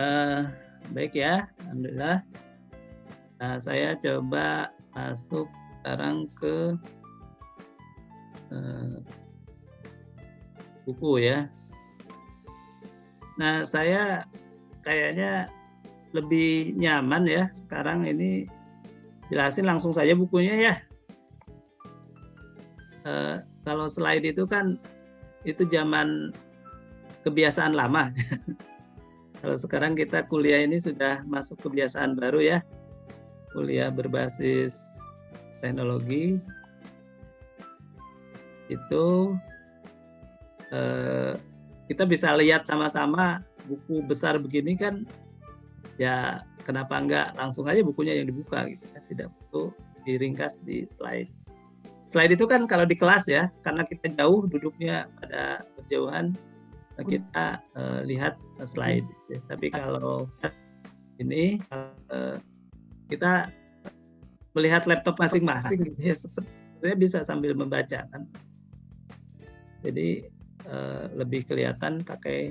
eee, baik ya, alhamdulillah. Nah, saya coba masuk sekarang ke, eee, buku ya. Nah, saya kayaknya lebih nyaman ya sekarang ini jelasin langsung saja bukunya ya. Kalau slide itu kan itu zaman kebiasaan lama. Kalau sekarang kita kuliah ini sudah masuk kebiasaan baru ya, kuliah berbasis teknologi. Itu, eee, kita bisa lihat sama-sama buku besar begini kan, ya kenapa enggak langsung aja bukunya yang dibuka gitu ya, tidak perlu diringkas di slide. Slide itu kan kalau di kelas ya, karena kita jauh duduknya pada berjauhan, kita, lihat slide gitu ya. Tapi kalau ini, kita melihat laptop masing-masing gitu ya, sebetulnya bisa sambil membaca kan. Jadi, lebih kelihatan pakai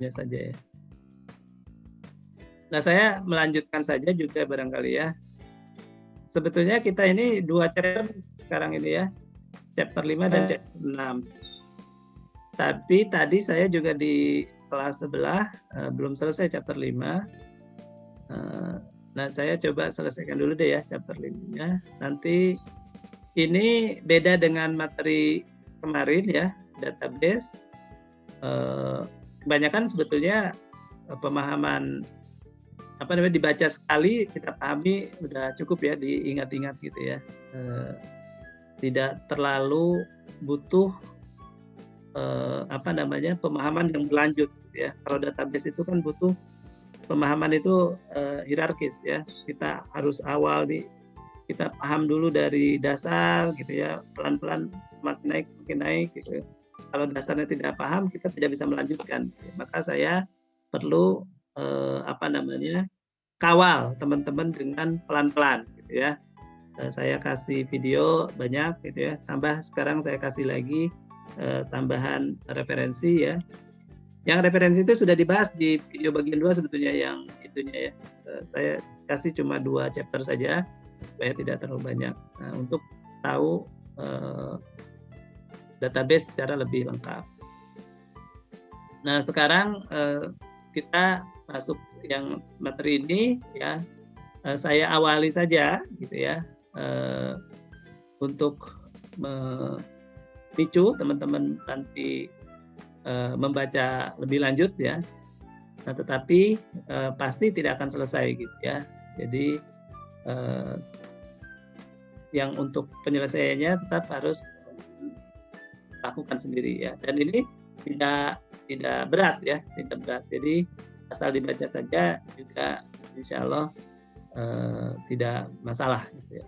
ininya saja ya. Nah, saya melanjutkan saja juga barangkali ya. Sebetulnya kita ini 2 chapter sekarang ini ya, chapter 5 dan chapter 6. Tapi tadi saya juga di kelas sebelah, belum selesai chapter 5. Nah, saya coba selesaikan dulu deh ya chapter 5-nya. Nanti ini beda dengan materi kemarin ya, database. Kebanyakan sebetulnya, pemahaman dibaca sekali kita pahami udah cukup ya, diingat-ingat gitu ya. Tidak terlalu butuh, pemahaman yang berlanjut gitu ya. Kalau database itu kan butuh pemahaman itu, hierarkis ya. Kita harus kita paham dulu dari dasar gitu ya, pelan-pelan semakin naik gitu ya. Kalau dasarnya tidak paham, kita tidak bisa melanjutkan. Maka saya perlu, kawal teman-teman dengan pelan-pelan gitu ya. Saya kasih video banyak gitu ya, tambah sekarang saya kasih lagi, tambahan referensi ya. Yang referensi itu sudah dibahas di video bagian 2 sebetulnya yang itunya ya, saya kasih cuma 2 chapter saja, supaya tidak terlalu banyak. Nah, untuk tahu, database secara lebih lengkap. Nah, sekarang, kita masuk yang materi ini ya, saya awali saja gitu ya, untuk memicu teman-teman nanti, membaca lebih lanjut ya. Nah, tetapi, pasti tidak akan selesai gitu ya. Jadi, eee, yang untuk penyelesaiannya tetap harus lakukan sendiri ya. Dan ini tidak berat ya, tidak berat. Jadi asal dibaca saja juga insya Allah, tidak masalah gitu ya.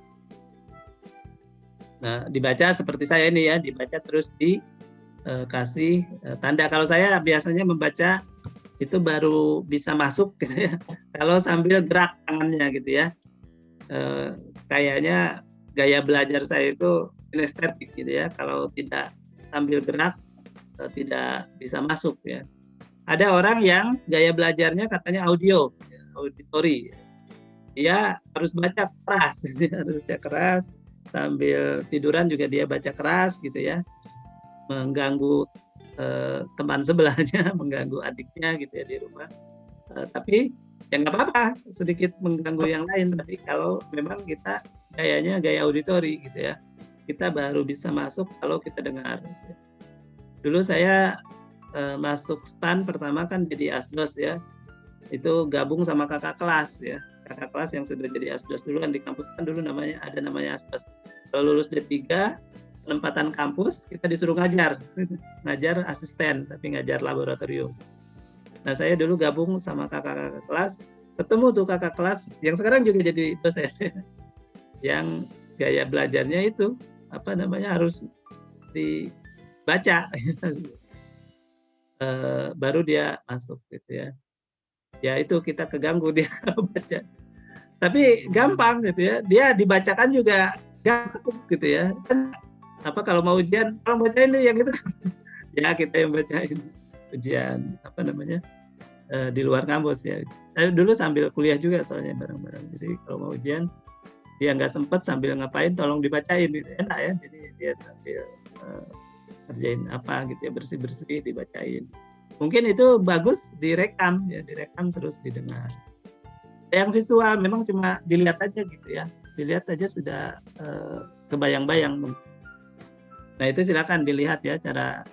Nah, dibaca seperti saya ini ya, dibaca terus kasih, tanda. Kalau saya biasanya membaca itu baru bisa masuk gitu ya, kalau sambil gerak tangannya gitu ya. Kayaknya gaya belajar saya itu kinestetik gitu ya, kalau tidak sambil gerak, tidak bisa masuk ya. Ada orang yang gaya belajarnya katanya audio, ya, auditory. Dia harus baca keras, dia harus baca keras, sambil tiduran juga dia baca keras gitu ya, mengganggu, teman sebelahnya, mengganggu adiknya gitu ya di rumah. Tapi ya nggak apa-apa, sedikit mengganggu yang lain, tapi kalau memang kita gayanya gaya auditori gitu ya, kita baru bisa masuk kalau kita dengar. Dulu saya, masuk STAN pertama kan jadi asdos ya, itu gabung sama kakak kelas ya, kakak kelas yang sudah jadi asdos duluan di kampus kan dulu ada namanya asdos. Kalau lulus D3, penempatan kampus, kita disuruh ngajar, ngajar asisten, tapi ngajar laboratorium. Nah, saya dulu gabung sama kakak-kakak kelas, ketemu tuh kakak kelas yang sekarang juga jadi dosen, yang gaya belajarnya itu, harus dibaca, baru dia masuk gitu ya. Ya itu kita keganggu dia kalau baca. Tapi gampang gitu ya, dia dibacakan juga gampang gitu ya. Kan kalau mau ujian, "Tolong bacain nih yang itu." Ya kita yang bacain ujian, di luar kampus ya. Saya dulu sambil kuliah juga soalnya bareng-bareng. Jadi kalau mau ujian dia nggak sempet sambil ngapain tolong dibacain gitu. Enak ya. Jadi dia sambil kerjain apa gitu ya, bersih-bersih dibacain. Mungkin itu bagus direkam ya, direkam terus didengar. Yang visual memang cuma dilihat aja gitu ya. Dilihat aja sudah kebayang-bayang. Nah, itu silakan dilihat ya cara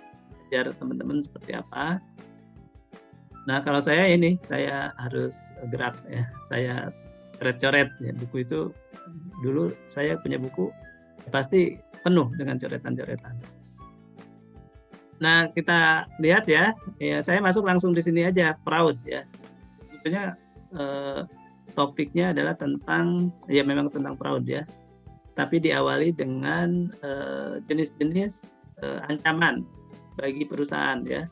ajar teman-teman seperti apa. Nah, kalau saya ini, saya harus gerak ya. Saya coret-coret ya. Buku itu dulu saya punya buku pasti penuh dengan coretan-coretan. Nah, kita lihat ya. Ya, saya masuk langsung di sini aja, fraud ya. Sebetulnya topiknya adalah tentang ya memang tentang fraud ya. Tapi diawali dengan jenis-jenis ancaman bagi perusahaan ya,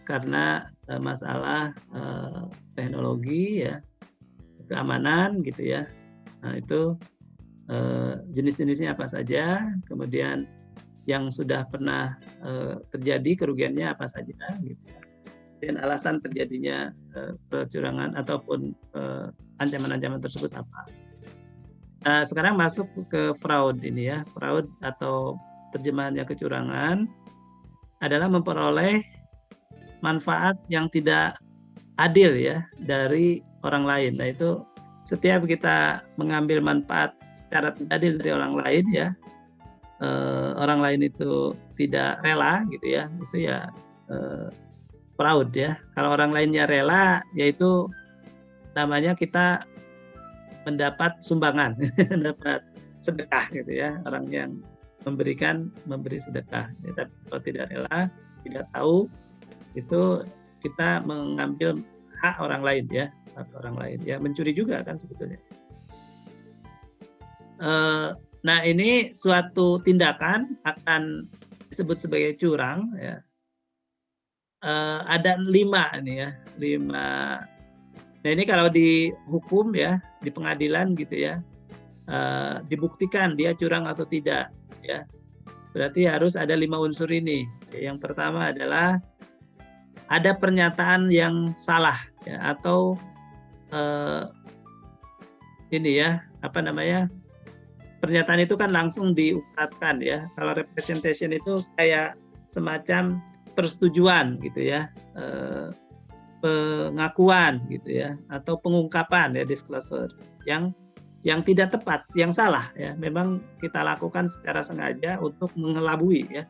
karena masalah teknologi ya, keamanan gitu ya. Nah itu jenis-jenisnya apa saja, kemudian yang sudah pernah terjadi kerugiannya apa saja gitu ya. Dan alasan terjadinya kecurangan ataupun ancaman-ancaman tersebut apa. Sekarang masuk ke fraud ini ya. Fraud atau terjemahannya kecurangan adalah memperoleh manfaat yang tidak adil ya dari orang lain. Nah itu setiap kita mengambil manfaat secara tidak adil dari orang lain ya, orang lain itu tidak rela gitu ya, itu ya fraud ya. Kalau orang lainnya rela, yaitu namanya kita mendapat sumbangan, mendapat sedekah gitu ya, orang yang memberi sedekah. Ya, tapi kalau tidak rela, tidak tahu, itu kita mengambil hak orang lain ya, hak orang lain ya, mencuri juga kan sebetulnya. Nah ini suatu tindakan akan disebut sebagai curang ya. Ada 5 nih ya, 5. Nah ini kalau di hukum ya, di pengadilan gitu ya, dibuktikan dia curang atau tidak ya, berarti harus ada 5 unsur ini. Yang pertama adalah ada pernyataan yang salah ya, atau ini ya, apa namanya, pernyataan itu kan langsung diungkapkan ya. Kalau representation itu kayak semacam persetujuan gitu ya, pengakuan gitu ya, atau pengungkapan ya, disclosure yang tidak tepat, yang salah ya, memang kita lakukan secara sengaja untuk mengelabui ya,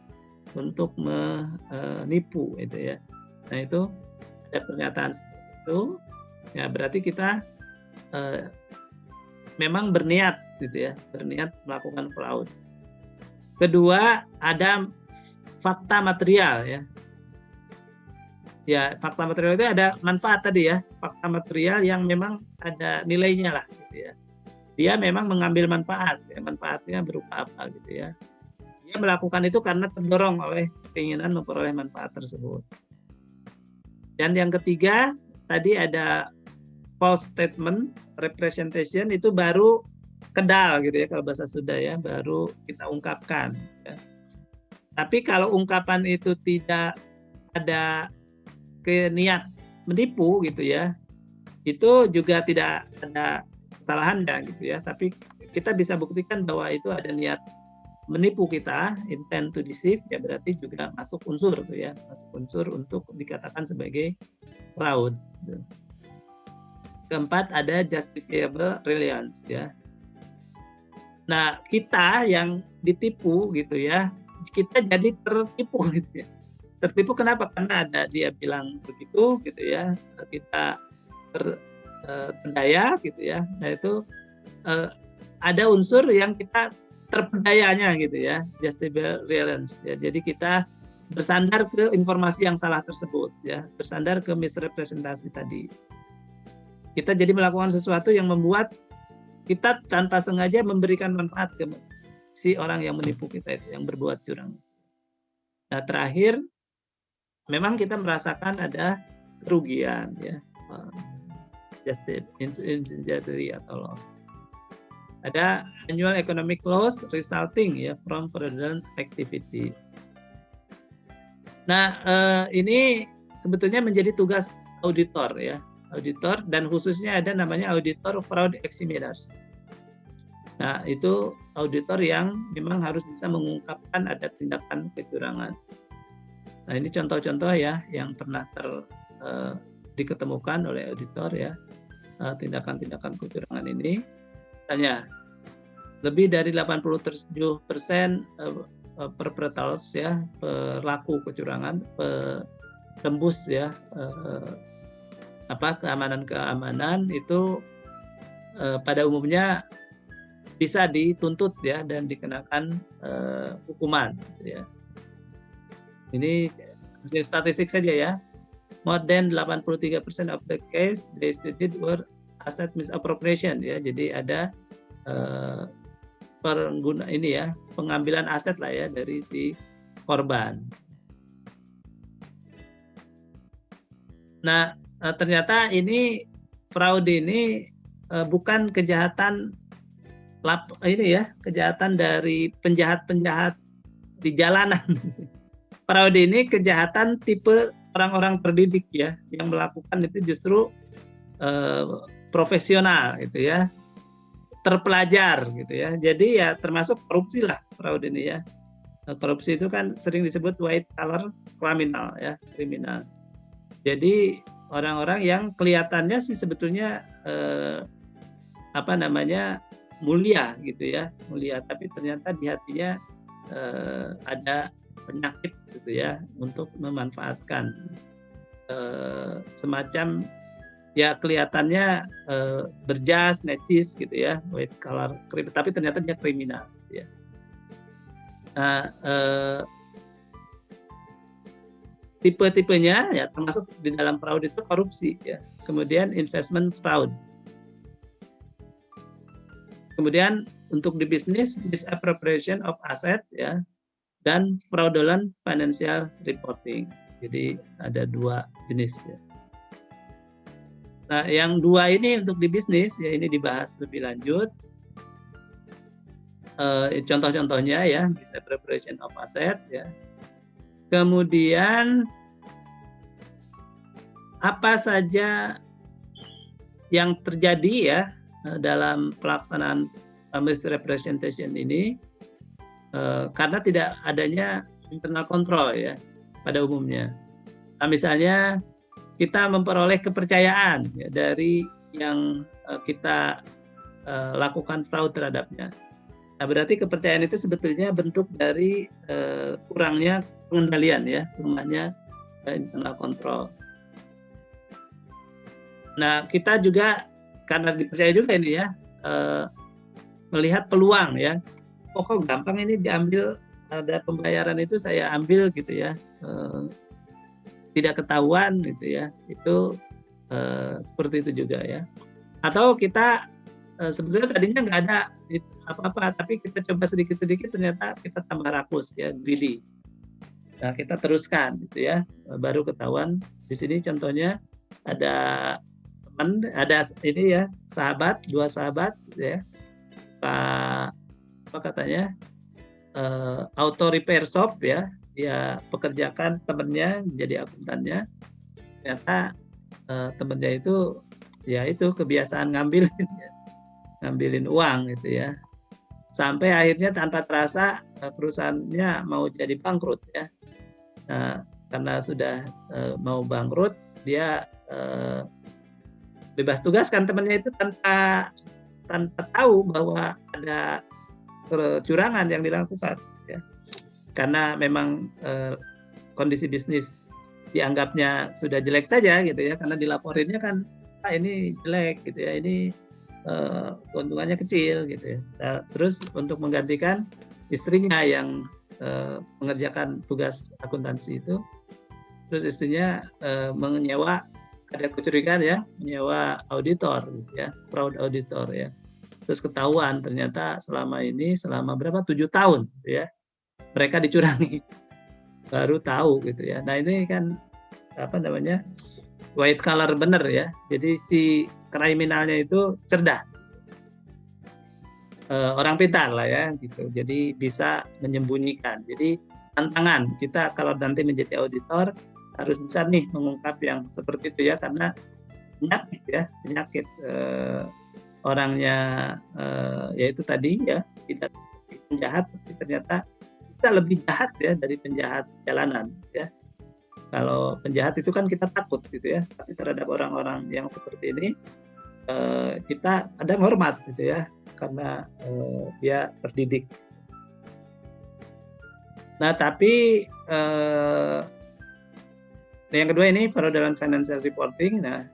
untuk menipu itu ya. Nah itu ada pernyataan seperti itu ya, berarti kita memang berniat gitu ya, berniat melakukan fraud. Kedua, ada fakta material ya. Ya, fakta material itu ada manfaat tadi ya, fakta material yang memang ada nilainya lah gitu ya. Dia memang mengambil manfaat, ya, manfaatnya berupa apa gitu ya. Dia melakukan itu karena terdorong oleh keinginan memperoleh manfaat tersebut. Dan yang ketiga, tadi ada false statement, representation, itu baru kedal gitu ya, kalau bahasa Sunda ya, baru kita ungkapkan. Ya. Tapi kalau ungkapan itu tidak ada niat menipu gitu ya, itu juga tidak ada kesalahannya gitu ya, tapi kita bisa buktikan bahwa itu ada niat menipu kita, intent to deceive, ya berarti juga masuk unsur tuh ya, masuk unsur untuk dikatakan sebagai fraud. Keempat, ada justifiable reliance ya. Nah kita yang ditipu gitu ya, kita jadi tertipu gitu ya. Tertipu kenapa? Karena ada dia bilang begitu gitu ya, kita terpedaya gitu ya. Nah itu ada unsur yang kita terpedayanya gitu ya, justifiable reliance ya. Jadi kita bersandar ke informasi yang salah tersebut ya, bersandar ke misrepresentasi tadi. Kita jadi melakukan sesuatu yang membuat kita tanpa sengaja memberikan manfaat ke si orang yang menipu kita itu, yang berbuat curang. Nah terakhir, memang kita merasakan ada kerugian ya, justice injury atau loss. Ada annual economic loss resulting ya from fraudulent activity. Nah ini sebetulnya menjadi tugas auditor ya, auditor, dan khususnya ada namanya auditor fraud examiners. Nah, itu auditor yang memang harus bisa mengungkapkan ada tindakan kecurangan. Nah, ini contoh-contoh ya yang pernah diketemukan oleh auditor ya, tindakan-tindakan kecurangan ini. Misalnya, lebih dari 87% perpetrators ya, pelaku kecurangan, tembus ya, keamanan itu pada umumnya bisa dituntut ya dan dikenakan hukuman gitu ya. Ini hasil statistik saja ya. More than 83% of the case they stated were asset misappropriation ya. Jadi ada pengambilan aset lah ya dari si korban. Nah, ternyata ini fraud ini bukan kejahatan kejahatan dari penjahat-penjahat di jalanan. Fraud ini kejahatan tipe orang-orang terdidik ya, yang melakukan itu justru profesional gitu ya, terpelajar gitu ya. Jadi ya termasuk korupsi lah fraud ini ya. Korupsi itu kan sering disebut white collar criminal ya, kriminal. Jadi orang-orang yang kelihatannya sih sebetulnya mulia gitu ya, mulia, tapi ternyata di hatinya ada penyakit gitu ya, untuk memanfaatkan semacam ya kelihatannya berjas, necis gitu ya, white collar, tapi ternyata dia kriminal gitu ya. Nah, tipe-tipenya ya termasuk di dalam fraud itu korupsi ya, kemudian investment fraud, kemudian untuk di bisnis misappropriation of asset ya, dan fraudulent financial reporting. Jadi ada dua jenis ya. Nah, yang dua ini untuk di bisnis ya, ini dibahas lebih lanjut. Contoh-contohnya ya, misappropriation of asset ya. Kemudian apa saja yang terjadi ya dalam pelaksanaan misrepresentation ini, karena tidak adanya internal control ya pada umumnya. Nah, misalnya kita memperoleh kepercayaan ya, dari yang kita lakukan fraud terhadapnya. Nah, berarti kepercayaan itu sebetulnya bentuk dari kurangnya pengendalian ya, lemahnya internal control. Nah, kita juga karena dipercaya juga ini ya, melihat peluang ya. Kok gampang ini diambil, ada pembayaran itu saya ambil gitu ya, tidak ketahuan gitu ya, itu seperti itu juga ya. Atau kita sebetulnya tadinya nggak ada apa-apa, tapi kita coba sedikit-sedikit ternyata kita tambah rakus ya, greedy. Nah, kita teruskan gitu ya, baru ketahuan. Di sini contohnya ada teman, ada ini ya, dua sahabat ya, apa katanya, auto repair shop ya, dia pekerjakan temennya jadi akuntannya. Ternyata temennya itu ya itu kebiasaan ngambilin uang gitu ya, sampai akhirnya tanpa terasa perusahaannya mau jadi bangkrut ya. Nah, karena sudah mau bangkrut, dia bebas tugas kan temennya itu tanpa tahu bahwa ada kecurangan yang dilakukan ya. Karena memang kondisi bisnis dianggapnya sudah jelek saja gitu ya, karena dilaporinnya kan ini jelek gitu ya, ini keuntungannya kecil gitu ya. Nah, terus untuk menggantikan istrinya yang mengerjakan tugas akuntansi itu, terus istrinya menyewa, ada kecurigaan ya, menyewa auditor ya, fraud auditor ya. Terus ketahuan ternyata selama berapa, 7 tahun ya, mereka dicurangi, baru tahu gitu ya. Nah, ini kan white collar bener ya, jadi si kriminalnya itu cerdas, orang pintar lah ya gitu, jadi bisa menyembunyikan. Jadi tantangan kita kalau nanti menjadi auditor, harus bisa nih mengungkap yang seperti itu ya, karena penyakit orangnya yaitu tadi ya, tidak seperti penjahat, tapi ternyata bisa lebih jahat ya dari penjahat jalanan ya. Kalau penjahat itu kan kita takut gitu ya, tapi terhadap orang-orang yang seperti ini kita kadang hormat gitu ya, karena dia terdidik. Nah, tapi yang kedua ini fraudulent financial reporting. Nah,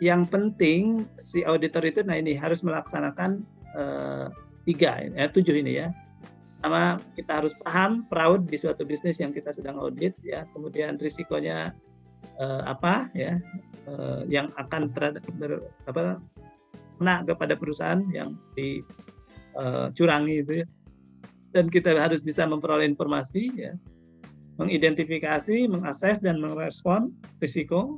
yang penting si auditor itu, nah ini harus melaksanakan 7 ini ya. Pertama, kita harus paham fraud di suatu bisnis yang kita sedang audit ya, kemudian risikonya apa ya, yang akan kena kepada perusahaan yang dicurangi itu ya. Dan kita harus bisa memperoleh informasi ya, mengidentifikasi, mengakses dan merespon risiko,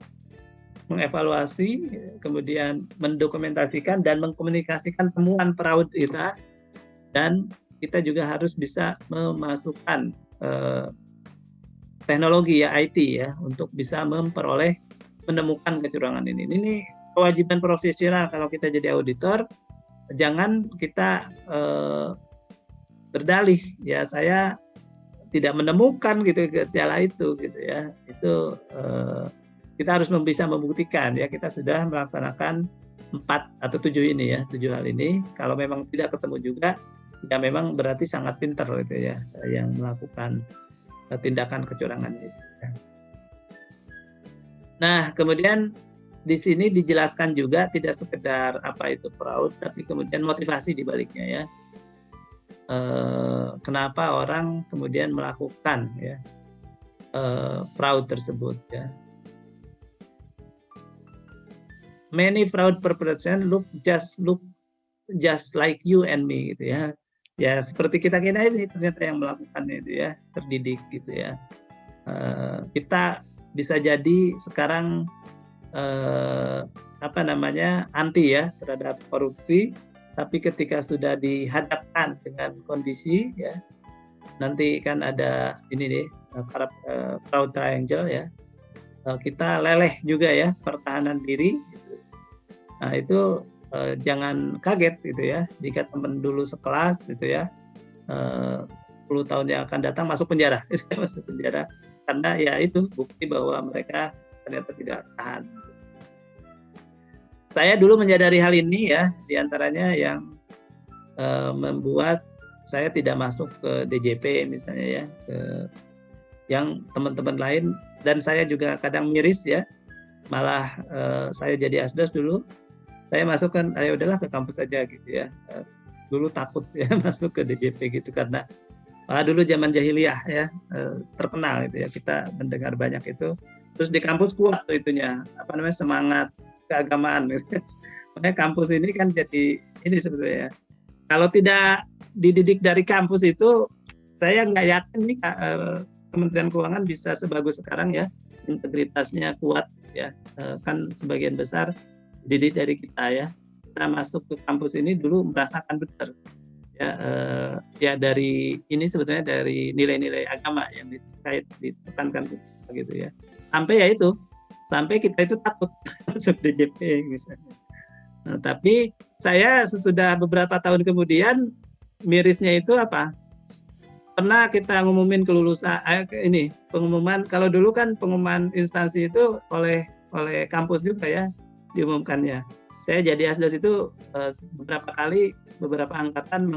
mengevaluasi, kemudian mendokumentasikan dan mengkomunikasikan temuan fraud kita, dan kita juga harus bisa memasukkan teknologi ya, IT ya, untuk bisa menemukan kecurangan ini. Ini kewajiban profesional kalau kita jadi auditor. Jangan kita berdalih ya, saya tidak menemukan gitu gejala itu gitu ya. Itu kita harus bisa membuktikan ya, kita sudah melaksanakan 4 atau 7 ini ya, 7 hal ini. Kalau memang tidak ketemu juga, ya memang berarti sangat pintar gitu ya yang melakukan tindakan kecurangan itu. Nah, kemudian di sini dijelaskan juga tidak sekedar apa itu fraud, tapi kemudian motivasi di baliknya ya. Kenapa orang kemudian melakukan ya fraud tersebut ya. Many fraud perpetrators look just like you and me gitu ya. Ya seperti kita ini ternyata yang melakukannya itu ya, terdidik gitu ya. Kita bisa jadi sekarang anti ya terhadap korupsi, tapi ketika sudah dihadapkan dengan kondisi ya, nanti kan ada ini nih fraud triangle ya, kita leleh juga ya pertahanan diri gitu. Nah itu jangan kaget gitu ya jika teman dulu sekelas gitu ya 10 tahun yang akan datang masuk penjara karena ya itu bukti bahwa mereka ternyata tidak tahan. Saya dulu menyadari hal ini ya, diantaranya yang membuat saya tidak masuk ke DJP misalnya ya, yang teman-teman lain, dan saya juga kadang miris ya, malah saya jadi asdos dulu, saya masukkan, ayo udahlah ke kampus aja gitu ya, dulu takut ya masuk ke DJP gitu karena dulu zaman jahiliyah ya, terkenal itu ya, kita mendengar banyak itu, terus di kampus kuat tuh itunya, semangat keagamaan gitu. Makanya kampus ini kan jadi ini sebetulnya. Kalau tidak dididik dari kampus itu, saya nggak yakin nih Kementerian Keuangan bisa sebagus sekarang ya, integritasnya kuat ya. Kan sebagian besar dididik dari kita ya. Kita masuk ke kampus ini dulu merasakan betul ya, ya dari ini sebetulnya dari nilai-nilai agama yang ditekankan gitu ya. Sampai ya itu, sampai kita itu takut masuk DJP misalnya. Nah, tapi saya sesudah beberapa tahun kemudian mirisnya itu apa? Pernah kita ngumumin kelulusan pengumuman, kalau dulu kan pengumuman instansi itu oleh kampus juga ya diumumkannya. Saya jadi asdos itu beberapa kali beberapa angkatan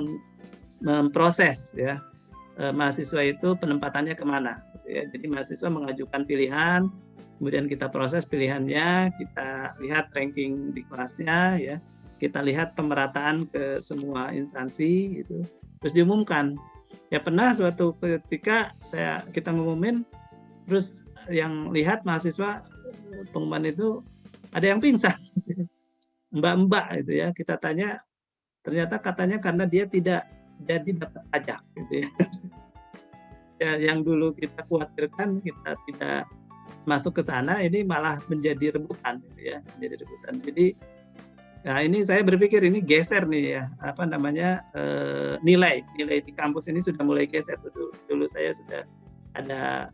memproses ya mahasiswa itu penempatannya kemana gitu ya. Jadi mahasiswa mengajukan pilihan, kemudian kita proses pilihannya, kita lihat ranking di kelasnya ya, kita lihat pemerataan ke semua instansi itu, terus diumumkan. Ya pernah suatu ketika kita ngumumin, terus yang lihat mahasiswa pengumuman itu ada yang pingsan, mbak-mbak itu ya, kita tanya, ternyata katanya karena dia tidak jadi dapat pajak gitu ya. Ya yang dulu kita khawatirkan kita tidak masuk ke sana, ini malah menjadi rebutan gitu ya, menjadi rebutan. Jadi nah ini saya berpikir ini geser nih ya, nilai di kampus ini sudah mulai geser. Dulu saya sudah ada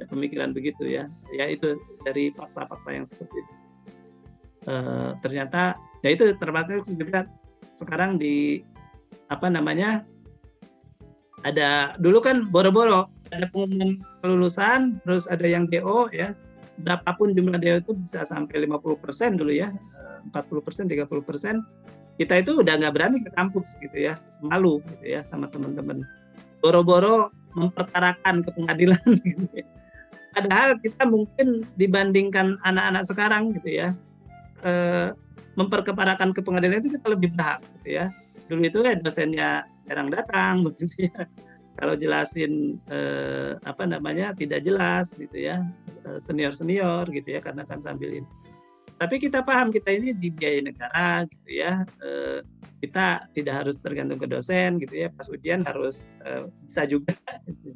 pemikiran begitu ya. Ya itu dari fakta-fakta yang seperti itu. Ternyata ya itu terbatas juga sekarang di apa namanya, ada dulu kan boro-boro ada pengumuman kelulusan, terus ada yang DO ya, berapapun jumlah DO itu bisa sampai 50% dulu ya, 40%, 30%. Kita itu udah nggak berani ke kampus gitu ya, malu gitu ya sama teman-teman. Boro-boro memperkarakan ke pengadilan gitu ya. Padahal kita mungkin dibandingkan anak-anak sekarang gitu ya, memperkeparakan ke pengadilan itu kita lebih berhak gitu ya. Dulu itu kan dosennya jarang datang begitu ya. Kalau jelasin apa namanya tidak jelas gitu ya, senior gitu ya, karena kan sambil ini. Tapi kita paham kita ini dibiayai negara gitu ya, kita tidak harus tergantung ke dosen gitu ya, pas ujian harus bisa juga gitu.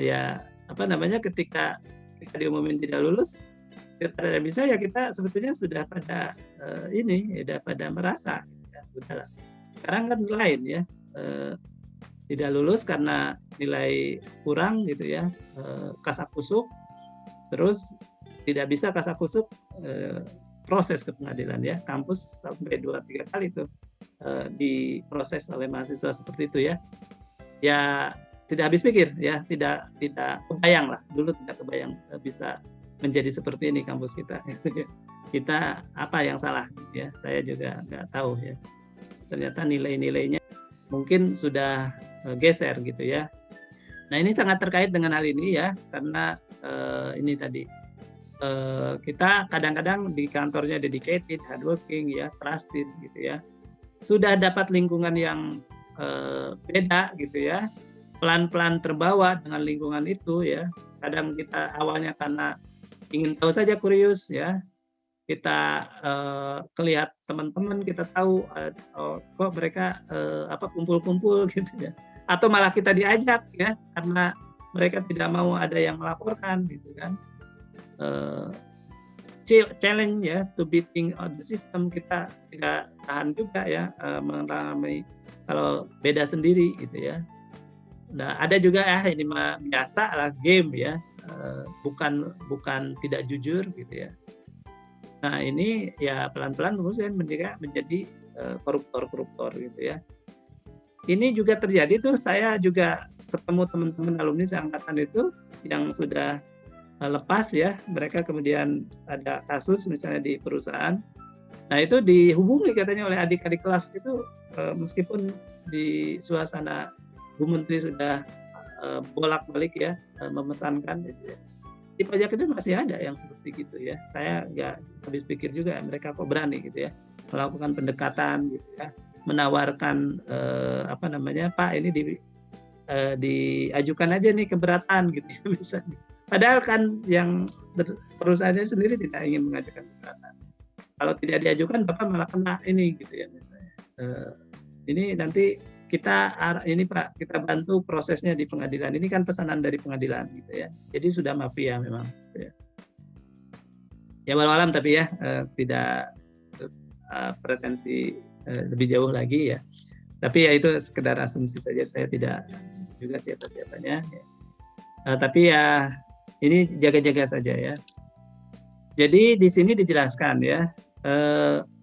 Ya apa namanya, ketika kita diumumin tidak lulus, kita tidak bisa ya, kita sebetulnya sudah pada ini sudah pada merasa ya, udahlah. Sekarang kan lain ya, tidak lulus karena nilai kurang gitu ya, kasakusuk, terus tidak bisa kasakusuk, proses ke pengadilan ya, kampus sampai 2-3 kali itu diproses oleh mahasiswa seperti itu ya. Ya tidak habis pikir ya, tidak kebayang lah, dulu tidak kebayang bisa menjadi seperti ini kampus kita. Kita apa yang salah ya, saya juga nggak tahu ya. Ternyata nilai-nilainya mungkin sudah geser gitu ya. Nah ini sangat terkait dengan hal ini ya, karena ini tadi kita kadang-kadang di kantornya dedicated, hardworking ya, trusted gitu ya. Sudah dapat lingkungan yang beda gitu ya, pelan-pelan terbawa dengan lingkungan itu ya. Kadang kita awalnya karena ingin tahu saja, kurius ya, kita kelihat teman-teman, kita tahu kok mereka apa kumpul-kumpul gitu ya, atau malah kita diajak ya, karena mereka tidak mau ada yang melaporkan gitu kan. Challenge ya, to beating the system, kita tidak tahan juga ya mengalami kalau beda sendiri gitu ya. Nah ada juga ya, ini mah biasa lah, game ya, bukan tidak jujur gitu ya. Nah ini ya pelan-pelan kemudian menjadi koruptor gitu ya. Ini juga terjadi tuh, saya juga ketemu teman-teman alumni seangkatan itu yang sudah lepas ya, mereka kemudian ada kasus misalnya di perusahaan. Nah itu dihubungi katanya oleh adik-adik kelas itu, meskipun di suasana Bu Menteri sudah bolak-balik ya, memesankan gitu ya. Di pajak itu masih ada yang seperti gitu ya. Saya nggak habis pikir juga mereka kok berani gitu ya melakukan pendekatan gitu ya, menawarkan apa namanya, Pak ini diajukan aja nih keberatan gitu ya misalnya. Padahal kan yang perusahaannya sendiri tidak ingin mengajukan keberatan. Kalau tidak diajukan Bapak malah kena ini gitu ya misalnya. Ini nanti ini Pak, kita bantu prosesnya di pengadilan. Ini kan pesanan dari pengadilan gitu ya. Jadi sudah mafia memang. Gitu ya. Ya walau alam, tapi ya tidak pretensi lebih jauh lagi ya. Tapi ya itu sekedar asumsi saja, saya tidak juga siapa-siapanya. Ya. Tapi ya ini jaga-jaga saja ya. Jadi di sini dijelaskan ya,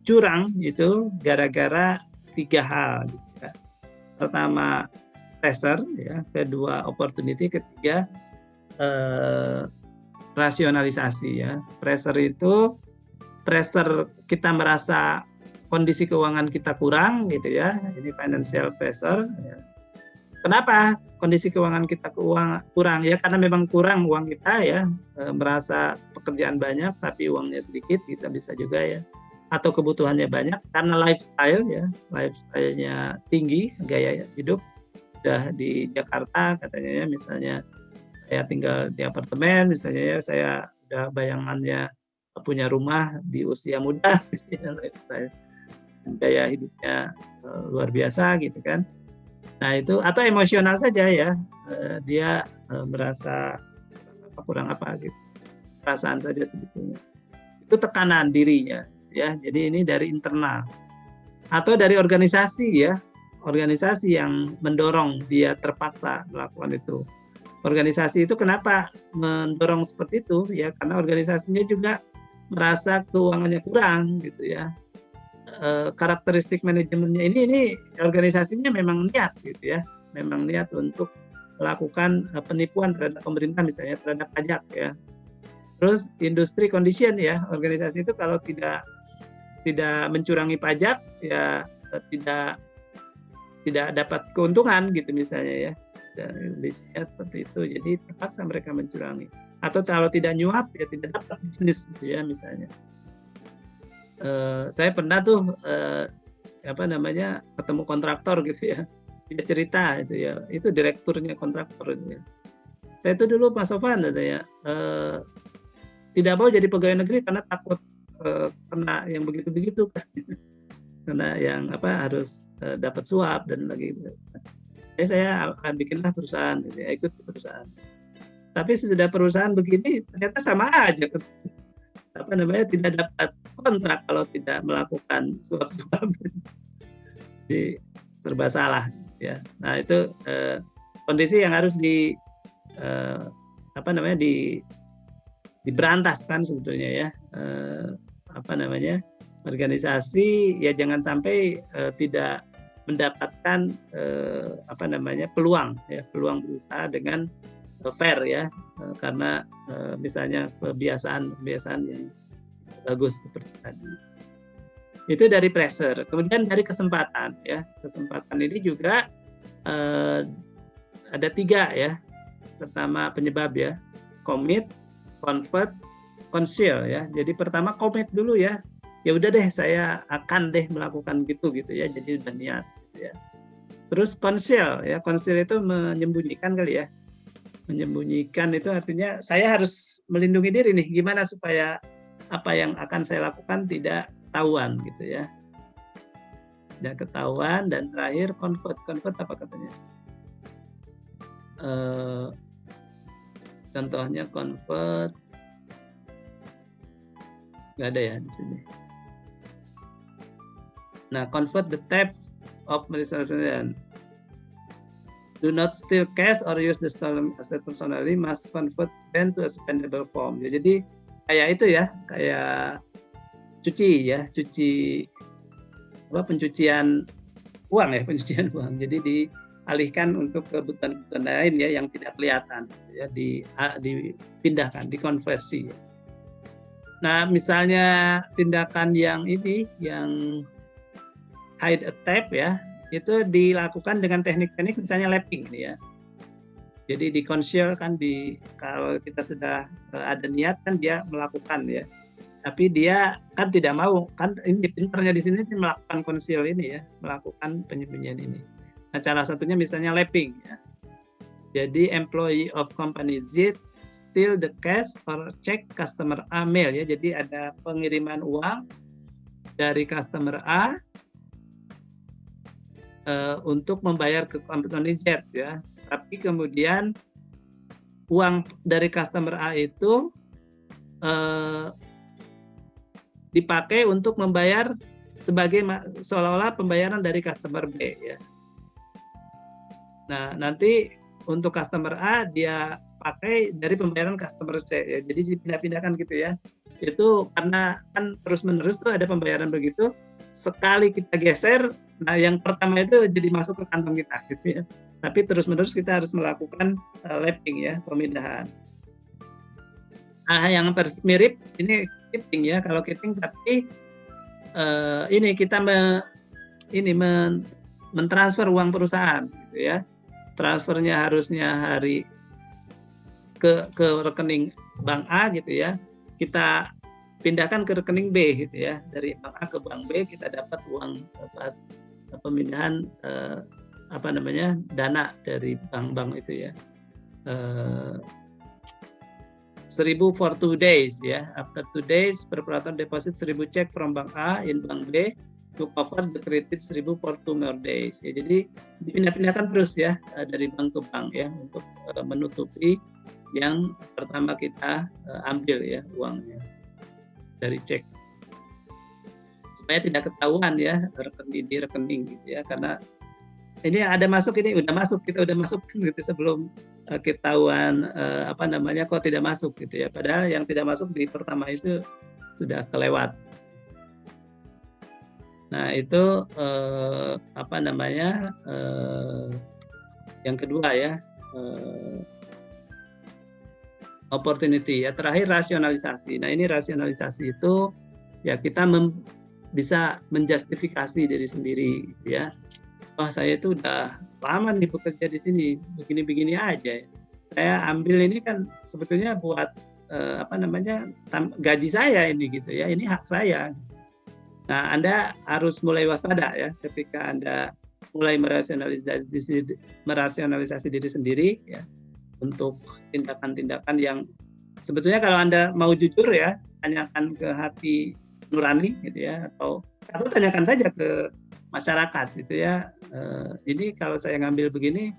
curang itu gara-gara 3 hal. Gitu ya. Pertama pressure, ya, kedua opportunity, ketiga rasionalisasi ya. Pressure kita merasa kondisi keuangan kita kurang gitu ya, ini financial pressure. Ya. Kenapa kondisi keuangan kita kurang ya? Karena memang kurang uang kita ya, merasa pekerjaan banyak tapi uangnya sedikit, kita bisa juga ya. Atau kebutuhannya banyak karena lifestyle ya, lifestyle-nya tinggi, gaya hidup. Udah di Jakarta katanya ya, misalnya saya tinggal di apartemen misalnya ya, saya udah bayangannya punya rumah di usia muda gitu ya, lifestyle gaya hidupnya luar biasa gitu kan. Nah itu, atau emosional saja ya, dia merasa kurang apa gitu, perasaan saja sebetulnya. Itu tekanan dirinya ya, jadi ini dari internal atau dari organisasi ya, organisasi yang mendorong dia terpaksa melakukan itu. organisasi itu kenapa mendorong seperti itu ya, karena organisasinya juga merasa keuangannya kurang gitu ya. Karakteristik manajemennya ini organisasinya memang niat gitu ya, memang niat untuk melakukan penipuan terhadap pemerintah misalnya, terhadap pajak ya. Terus industri condition ya, organisasi itu kalau tidak mencurangi pajak ya tidak dapat keuntungan gitu misalnya ya, dan bisnisnya seperti itu, jadi terpaksa mereka mencurangi. Atau kalau tidak nyuap ya tidak dapat bisnis gitu ya misalnya. Saya pernah tuh ketemu kontraktor gitu ya, dia cerita itu ya, itu direkturnya kontraktor itu ya. Saya itu dulu Pak Sofan katanya tidak mau jadi pegawai negeri karena takut kena yang begitu-begitu karena yang harus dapat suap dan lagi. Saya akan bikinlah perusahaan, gitu ya, ikut perusahaan. Tapi sesudah perusahaan begini ternyata sama aja, tidak dapat kontrak kalau tidak melakukan suap-suap. Jadi serba salah ya. Nah itu kondisi yang harus diberantas kan sebetulnya ya. Organisasi ya jangan sampai tidak mendapatkan peluang berusaha dengan fair ya, karena misalnya kebiasaan yang bagus seperti tadi. Itu dari pressure. Kemudian dari kesempatan ya. Kesempatan ini juga ada 3 ya. Pertama penyebab ya, commit, convert, conceal ya. Jadi pertama commit dulu ya. Ya udah deh saya akan deh melakukan gitu ya. Jadi udah niat gitu ya. Terus conceal ya. Conceal itu menyembunyikan kali ya. Menyembunyikan itu artinya saya harus melindungi diri nih, gimana supaya apa yang akan saya lakukan tidak ketahuan gitu ya. Tidak ketahuan. Dan terakhir convert apa katanya? Contohnya convert nggak ada ya di sini. Nah, convert the type of administration. Do not steal cash or use the stolen asset personally, must convert them to a spendable form. Ya, jadi kayak itu ya, kayak pencucian uang. Jadi dialihkan untuk kebutuhan lain ya yang tidak kelihatan ya, dipindahkan, dikonversi. Nah, misalnya tindakan yang hide a tab ya, itu dilakukan dengan teknik-teknik misalnya lapping ini ya. Jadi di conceal kan kalau kita sudah ada niat kan dia melakukan ya. Tapi dia kan tidak mau, kan ini pinternya di sini melakukan conceal ini ya, melakukan penyembunyian ini. Nah, salah satunya misalnya lapping ya. Jadi employee of company Z steal the cash or check customer A mail ya. Jadi ada pengiriman uang dari customer A untuk membayar ke company Z ya. Tapi kemudian uang dari customer A itu dipakai untuk membayar sebagai seolah-olah pembayaran dari customer B ya. Nah, nanti untuk customer A dia pakai dari pembayaran customer C ya. Jadi dipindah-pindahkan gitu ya. Itu karena kan terus-menerus tuh ada pembayaran begitu. Sekali kita geser, nah yang pertama itu jadi masuk ke kantong kita gitu ya. Tapi terus-menerus kita harus melakukan lapping ya, pemindahan. Nah, yang mirip ini keeping ya. Kalau keeping tapi ini kita mentransfer uang perusahaan gitu ya. Transfernya harusnya hari ke rekening bank A gitu ya. Kita pindahkan ke rekening B gitu ya. Dari bank A ke bank B kita dapat uang pemindahan dana dari bank-bank itu ya. 1.000 for 2 days ya. After 2 days, preparator deposit 1.000 check from bank A in bank B to cover the credit 1.000 for 2 more days. Ya, jadi dipindah-pindahkan terus ya dari bank ke bank ya untuk menutupi yang pertama kita ambil ya uangnya dari cek, supaya tidak ketahuan ya di rekening gitu ya, karena ini ada masuk, ini udah masuk, kita udah masuk gitu sebelum ketahuan apa namanya kok tidak masuk gitu ya. Padahal yang tidak masuk di pertama itu sudah kelewat. Nah itu apa namanya yang kedua ya, opportunity ya. Terakhir rasionalisasi. Nah ini rasionalisasi itu ya kita bisa menjustifikasi diri sendiri ya. Wah saya itu udah lama nih bekerja di sini, begini-begini aja. Saya ambil ini kan sebetulnya buat apa namanya gaji saya ini gitu ya, ini hak saya. Nah Anda harus mulai waspada ya ketika Anda mulai merasionalisasi diri sendiri ya untuk tindakan-tindakan yang sebetulnya kalau Anda mau jujur ya tanyakan ke hati nurani gitu ya atau tanyakan saja ke masyarakat gitu ya, ini kalau saya ngambil begini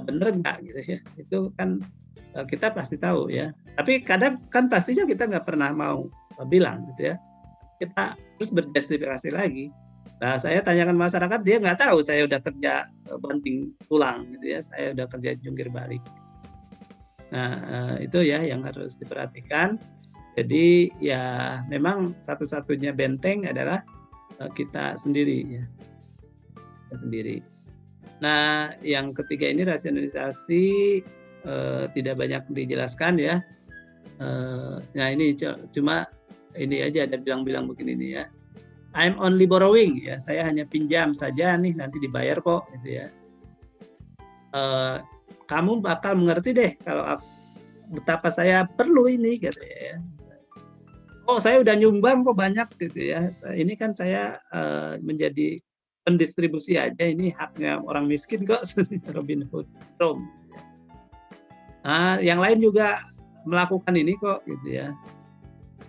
bener nggak gitu ya, itu kan kita pasti tahu ya, tapi kadang kan pastinya kita nggak pernah mau bilang gitu ya, kita terus berjustifikasi lagi. Nah saya tanyakan masyarakat, dia nggak tahu saya udah kerja banting tulang gitu ya, saya udah kerja jungkir balik. Nah itu ya yang harus diperhatikan. Jadi ya memang satu-satunya benteng adalah kita sendiri ya, kita sendiri. Nah yang ketiga ini rasionalisasi tidak banyak dijelaskan ya. Nah ini cuma ini aja ada bilang-bilang begini nih ya. I'm only borrowing ya, saya hanya pinjam saja nih nanti dibayar kok gitu ya. Kamu bakal mengerti deh kalau betapa saya perlu ini gitu ya. Oh saya udah nyumbang kok banyak gitu ya. Ini kan saya menjadi pendistribusi aja, ini haknya orang miskin kok. Robin Hood syndrome. Yang lain juga melakukan ini kok gitu ya.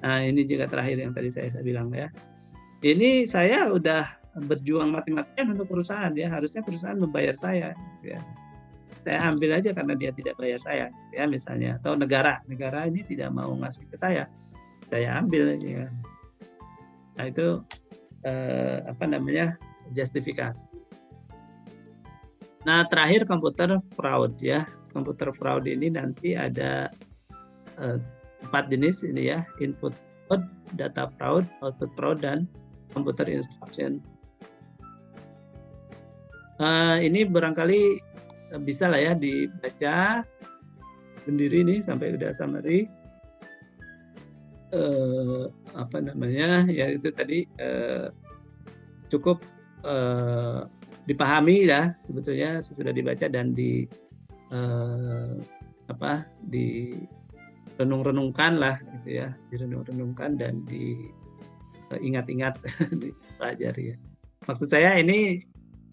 Nah ini juga terakhir yang tadi saya bilang ya. Ini saya udah berjuang mati-matian untuk perusahaan ya, harusnya perusahaan membayar saya gitu ya. Saya ambil aja karena dia tidak bayar saya ya misalnya, atau negara ini tidak mau ngasih ke saya ambil ya. Nah itu apa namanya justifikasi. Nah terakhir computer fraud ya. Computer fraud ini nanti ada 4 jenis ini ya, input fraud, data fraud, output fraud, dan computer instruction. Ini barangkali bisa lah ya dibaca sendiri nih sampai udah summary. Apa namanya ya itu tadi cukup dipahami ya sebetulnya sudah dibaca dan direnung-renungkan lah gitu ya, direnung-renungkan dan diingat-ingat dipelajari ya. Maksud saya ini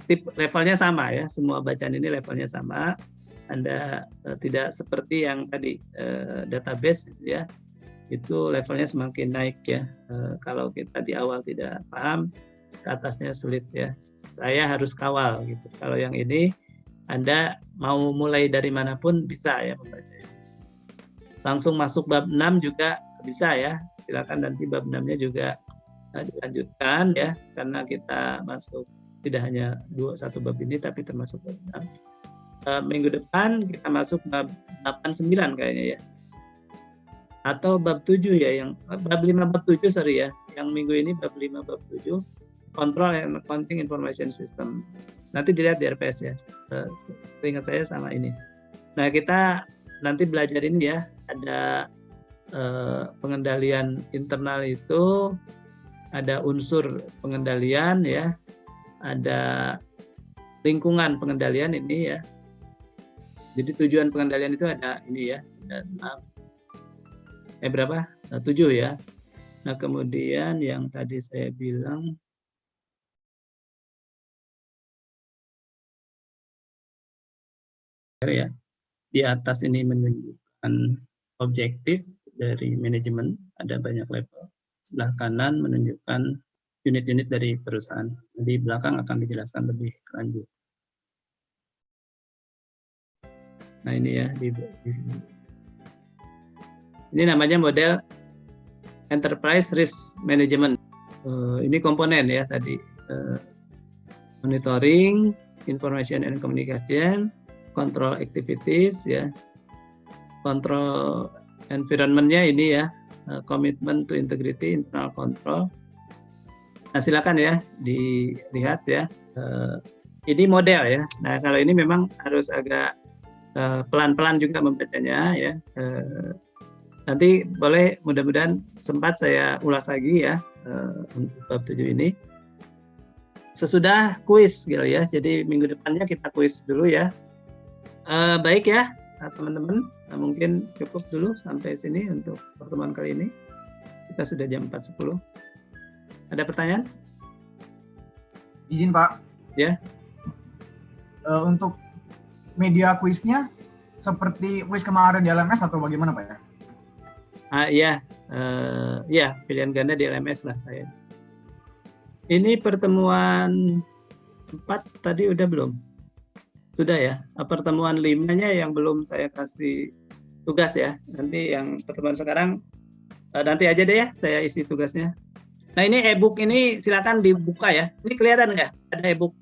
tip levelnya sama ya, semua bacaan ini levelnya sama. Anda tidak seperti yang tadi database gitu ya, itu levelnya semakin naik ya. Kalau kita di awal tidak paham, ke atasnya sulit ya. Saya harus kawal gitu. Kalau yang ini Anda mau mulai dari manapun bisa ya membacanya. Langsung masuk bab 6 juga bisa ya. Silakan nanti bab 6-nya juga dilanjutkan ya, karena kita masuk tidak hanya satu bab ini tapi termasuk bab 6. Minggu depan kita masuk bab 8-9 kayaknya ya. Atau bab 7 ya, yang bab 5 bab 7 sorry ya. Yang minggu ini bab 5 bab 7 Control and Accounting Information System. Nanti dilihat di RPS ya. Ingat saya sama ini. Nah, kita nanti belajar ini ya. Ada pengendalian internal itu ada unsur pengendalian ya. Ada lingkungan pengendalian ini ya. Jadi tujuan pengendalian itu ada ini ya. Ada 7 ya. Nah kemudian yang tadi saya bilang ya, di atas ini menunjukkan objektif dari manajemen, ada banyak level. Sebelah kanan menunjukkan unit-unit dari perusahaan. Di belakang akan dijelaskan lebih lanjut. Nah ini ya di sini. Ini namanya model Enterprise Risk Management. Ini komponen ya tadi. Monitoring, information and communication, control activities ya, control environment-nya ini ya, commitment to integrity, internal control. Nah, silakan ya dilihat ya. Ini model ya. Nah, kalau ini memang harus agak pelan-pelan juga membacanya ya. Nanti boleh, mudah-mudahan sempat saya ulas lagi ya untuk bab 7 ini. Sesudah kuis gitu ya. Jadi minggu depannya kita kuis dulu ya. Baik ya teman-teman. Nah, mungkin cukup dulu sampai sini untuk pertemuan kali ini. Kita sudah jam 4.10. Ada pertanyaan? Izin Pak. Ya. Untuk media kuisnya seperti kuis kemarin di LMS atau bagaimana Pak ya? Ya, pilihan ganda di LMS lah saya. Ini pertemuan 4 tadi udah belum? Sudah ya. Pertemuan 5-nya yang belum saya kasih tugas ya. Nanti yang pertemuan sekarang nanti aja deh ya saya isi tugasnya. Nah, ini e-book ini silakan dibuka ya. Ini kelihatan nggak? Ada e-book.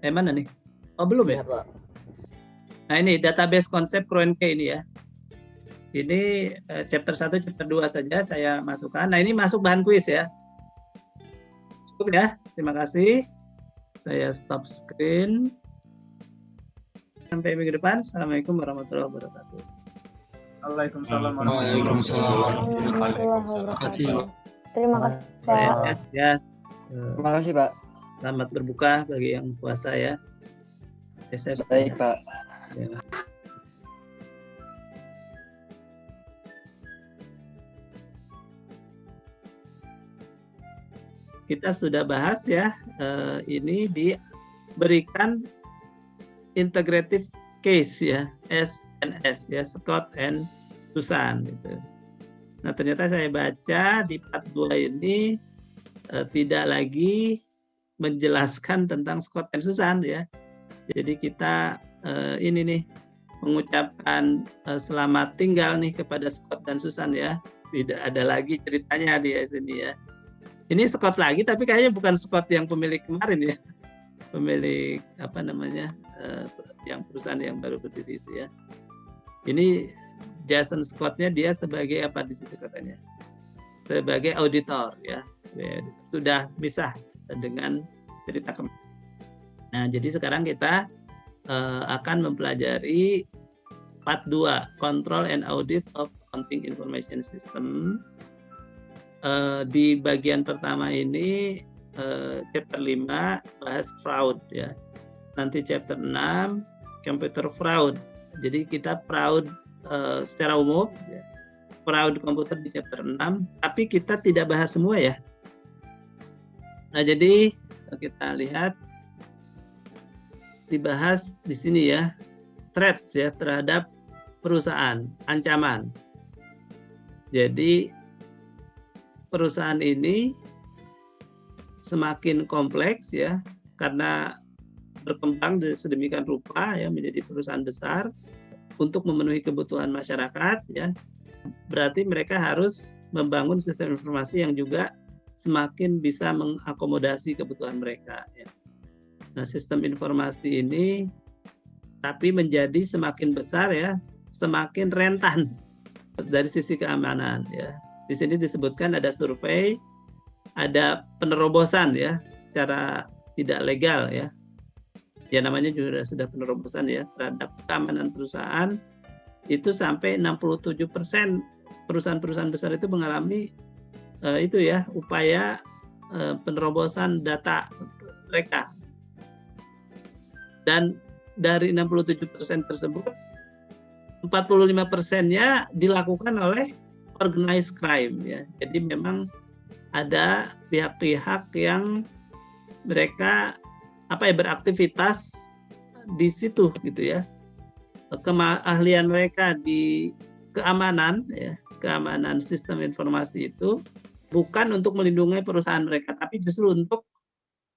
Mana nih? Oh, belum ya? Pak. Nah, ini database konsep Kroenke ini ya. Ini chapter 1, chapter 2 saja saya masukkan. Nah, ini masuk bahan kuis ya. Cukup ya. Terima kasih. Saya stop screen. Sampai minggu depan. Assalamualaikum warahmatullahi wabarakatuh. Waalaikumsalam warahmatullahi wabarakatuh. Terima kasih Pak. Terima kasih Pak. Selamat berbuka bagi yang puasa ya. Baik Pak. Ya. Kita sudah bahas ya, ini diberikan integrative case ya, SNS ya, Scott and Susan gitu. Nah, ternyata saya baca di part 2 ini tidak lagi menjelaskan tentang Scott and Susan ya. Jadi kita ini nih mengucapkan selamat tinggal nih kepada Scott dan Susan ya. Tidak ada lagi ceritanya di sini ya. Ini Scott lagi, tapi kayaknya bukan Scott yang pemilik kemarin ya. Pemilik apa namanya, yang perusahaan yang baru berdiri itu ya. Ini Jason Scott-nya dia sebagai apa di situ katanya? Sebagai auditor ya. Sudah misah dengan cerita kemarin. Nah, jadi sekarang kita akan mempelajari part 2, Control and Audit of Accounting Information System. Di bagian pertama ini chapter 5 bahas fraud ya. Nanti chapter 6 computer fraud. Jadi kita fraud secara umum ya. Fraud komputer di chapter 6, tapi kita tidak bahas semua ya. Nah, jadi kita lihat dibahas di sini ya, threats ya terhadap perusahaan, ancaman. Jadi perusahaan ini semakin kompleks ya, karena berkembang sedemikian rupa ya menjadi perusahaan besar untuk memenuhi kebutuhan masyarakat ya. Berarti mereka harus membangun sistem informasi yang juga semakin bisa mengakomodasi kebutuhan mereka ya. Nah, sistem informasi ini tapi menjadi semakin besar ya, semakin rentan dari sisi keamanan ya. Di sini disebutkan ada survei, ada penerobosan ya secara tidak legal ya. Ya namanya juga sudah penerobosan ya terhadap keamanan perusahaan. Itu sampai 67% perusahaan-perusahaan besar itu mengalami itu ya upaya penerobosan data mereka. Dan dari 67% tersebut 45%-nya dilakukan oleh organized crime ya. Jadi memang ada pihak-pihak yang mereka beraktivitas di situ gitu ya. Keahlian mereka di keamanan ya, keamanan sistem informasi itu bukan untuk melindungi perusahaan mereka, tapi justru untuk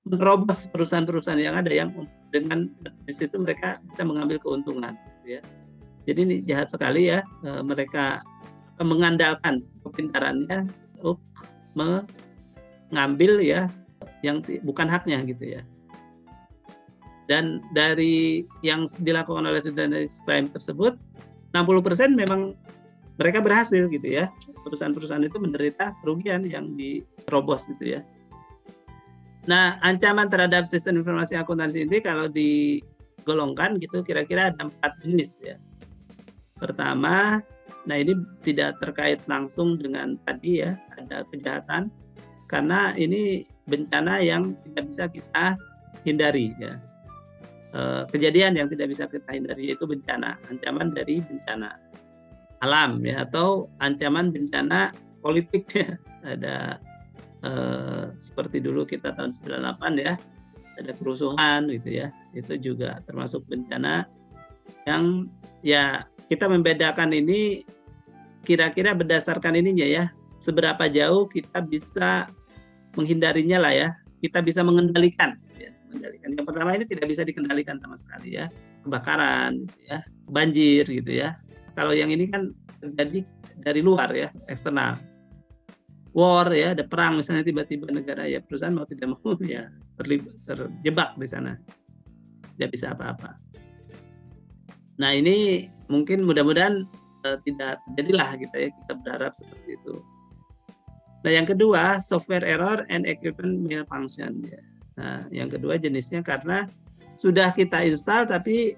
menerobos perusahaan-perusahaan yang ada yang dengan di situ mereka bisa mengambil keuntungan gitu ya. Jadi ini jahat sekali ya, mereka mengandalkan kepintarannya untuk mengambil ya yang bukan haknya gitu ya. Dan dari yang dilakukan oleh organized crime tersebut, 60% memang mereka berhasil gitu ya. Perusahaan-perusahaan itu menderita kerugian yang diterobos gitu ya. Nah, ancaman terhadap sistem informasi akuntansi ini kalau digolongkan gitu kira-kira ada 4 jenis ya. Pertama, nah ini tidak terkait langsung dengan tadi ya, ada kejahatan karena ini bencana yang tidak bisa kita hindari ya. Kejadian yang tidak bisa kita hindari yaitu bencana, ancaman dari bencana alam ya, atau ancaman bencana politik ya. Ada seperti dulu kita tahun 98 ya, ada kerusuhan gitu ya, itu juga termasuk bencana yang ya kita membedakan ini kira-kira berdasarkan ininya ya, seberapa jauh kita bisa menghindarinya lah ya, kita bisa mengendalikan ya. Yang pertama ini tidak bisa dikendalikan sama sekali ya, kebakaran gitu ya, banjir gitu ya. Kalau yang ini kan terjadi dari luar ya, eksternal. War ya, ada perang misalnya tiba-tiba negara ya, perusahaan mau tidak mau ya terjebak di sana, tidak bisa apa-apa. Nah ini mungkin mudah-mudahan tidak terjadilah gitu ya, kita berharap seperti itu. Nah yang kedua, software error and equipment malfunction ya. Nah, yang kedua jenisnya karena sudah kita install tapi